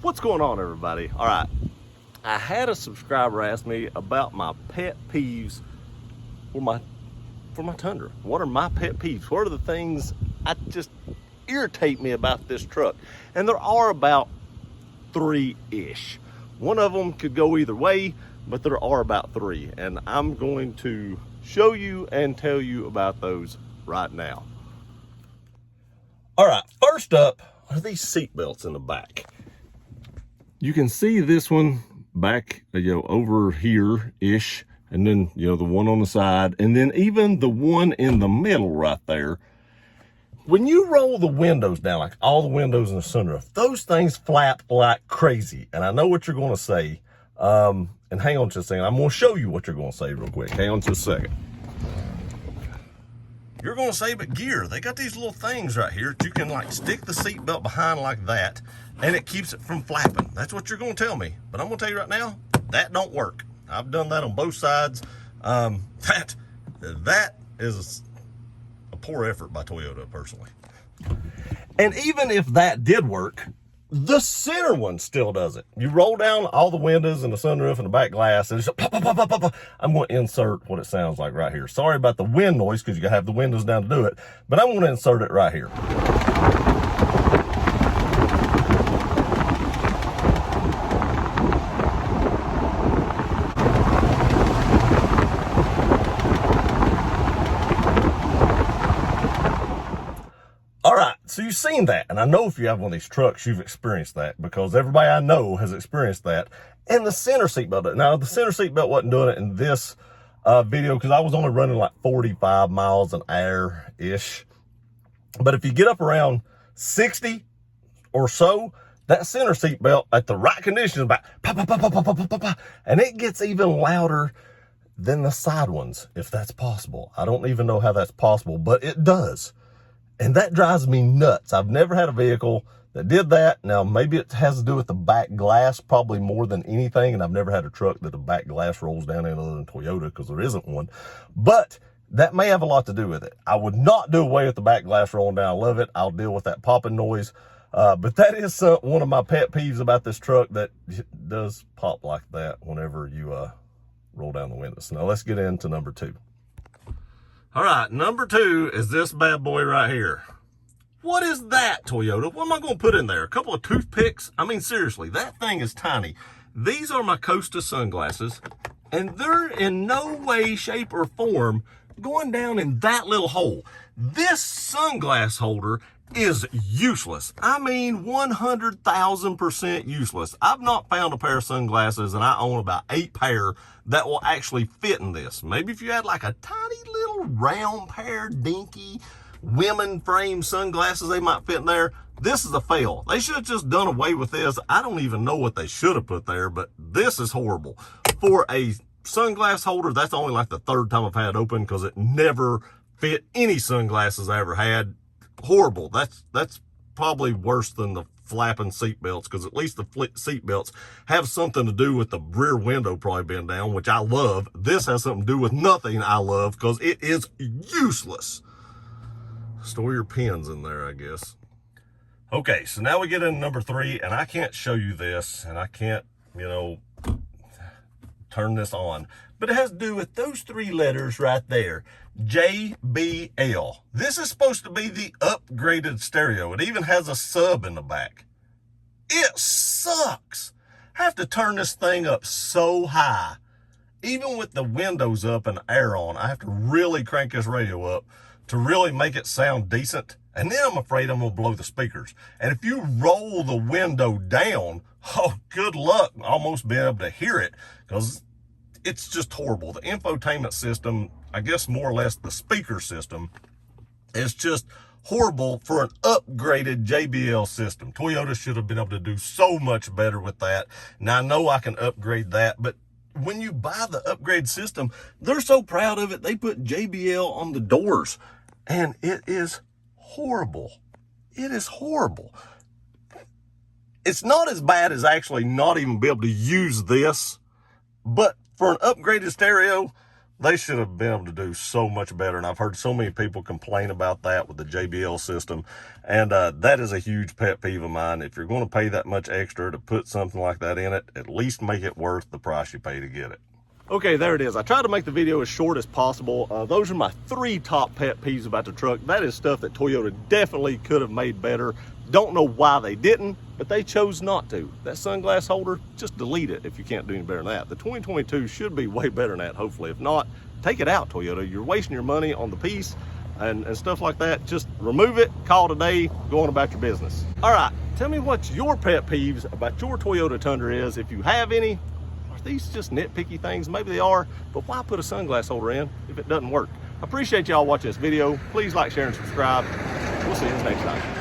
What's going on, everybody? All right, I had a subscriber ask me about my pet peeves for my Tundra. What are my pet peeves? What are the things I just irritate me about this truck? And there are about three-ish. One of them could go either way, but there are about three, and I'm going to show you and tell you about those right now. All right, first up are these seat belts in the back. You can see this one back, over here-ish, and then, the one on the side, and then even the one in the middle right there. When you roll the windows down, like all the windows in the sunroof, those things flap like crazy. And I know what you're going to say. And hang on just a second. I'm going to show you what you're going to say real quick. Hang on just a second. You're going to say, but gear, they got these little things right here that you can like stick the seat belt behind like that, and it keeps it from flapping. That's what you're going to tell me. But I'm going to tell you right now, that don't work. I've done that on both sides. That is a poor effort by Toyota, personally. And even if that did work, the center one still does it. You roll down all the windows and the sunroof and the back glass, and it's just pop, pop, pop, pop, pop. I'm going to insert what it sounds like right here. Sorry about the wind noise, because you got to have the windows down to do it, but I'm going to insert it right here. All right, so you've seen that, and I know if you have one of these trucks, you've experienced that, because everybody I know has experienced that. And the center seat belt. Now, the center seat belt wasn't doing it in this video, because I was only running like 45 miles an hour-ish. But if you get up around 60 or so, that center seat belt at the right condition is about pop, pop, pop, pop, pop, pop, pop, pop, and it gets even louder than the side ones, if that's possible. I don't even know how that's possible, but it does. And that drives me nuts. I've never had a vehicle that did that. Now, maybe it has to do with the back glass, probably more than anything. And I've never had a truck that the back glass rolls down in other than Toyota, because there isn't one. But that may have a lot to do with it. I would not do away with the back glass rolling down. I love it. I'll deal with that popping noise. But that is one of my pet peeves about this truck, that it does pop like that whenever you roll down the windows. Now, let's get into number two. All right, number two is this bad boy right here. What is that, Toyota? What am I going to put in there? A couple of toothpicks? I mean, seriously, that thing is tiny. These are my Costa sunglasses, and they're in no way, shape, or form going down in that little hole. This sunglass holder is useless. I mean, 100,000% useless. I've not found a pair of sunglasses, and I own about 8 pair that will actually fit in this. Maybe if you had like a tiny little round pair, dinky women frame sunglasses, they might fit in there. This is a fail. They should have just done away with this. I don't even know what they should have put there, but this is horrible. For a sunglass holder, that's only like the third time I've had it open, because it never fit any sunglasses I ever had. Horrible. That's probably worse than the flapping seat belts, because at least the seat belts have something to do with the rear window probably being down, which I love. This has something to do with nothing I love, because it is useless. Store your pins in there, I guess. Okay, so now we get into number three, and I can't show you this, and I can't, turn this on, but it has to do with those three letters right there, JBL. This is supposed to be the upgraded stereo. It even has a sub in the back. It sucks. I have to turn this thing up so high. Even with the windows up and air on, I have to really crank this radio up to really make it sound decent. And then I'm afraid I'm going to blow the speakers. And if you roll the window down, oh, good luck almost being able to hear it, because it's just horrible. The infotainment system, I guess more or less the speaker system, is just horrible for an upgraded JBL system. Toyota should have been able to do so much better with that. Now, I know I can upgrade that, but when you buy the upgrade system, they're so proud of it, they put JBL on the doors, and it is horrible. It is horrible. It's not as bad as actually not even be able to use this, but for an upgraded stereo, They should have been able to do so much better, and I've heard so many people complain about that with the JBL system, and that is a huge pet peeve of mine. If you're going to pay that much extra to put something like that in it, at least make it worth the price you pay to get it. Okay, there it is. I tried to make the video as short as possible. Those are my 3 top pet peeves about the truck. That is stuff that Toyota definitely could have made better. Don't know why they didn't, but they chose not to. That sunglass holder, just delete it if you can't do any better than that. The 2022 should be way better than that, hopefully. If not, take it out, Toyota. You're wasting your money on the piece and stuff like that. Just remove it, call it a day, go on about your business. All right, tell me what your pet peeves about your Toyota Tundra is, if you have any. Are these just nitpicky things? Maybe they are, but why put a sunglass holder in if it doesn't work? I appreciate y'all watching this video. Please like, share, and subscribe. We'll see you next time.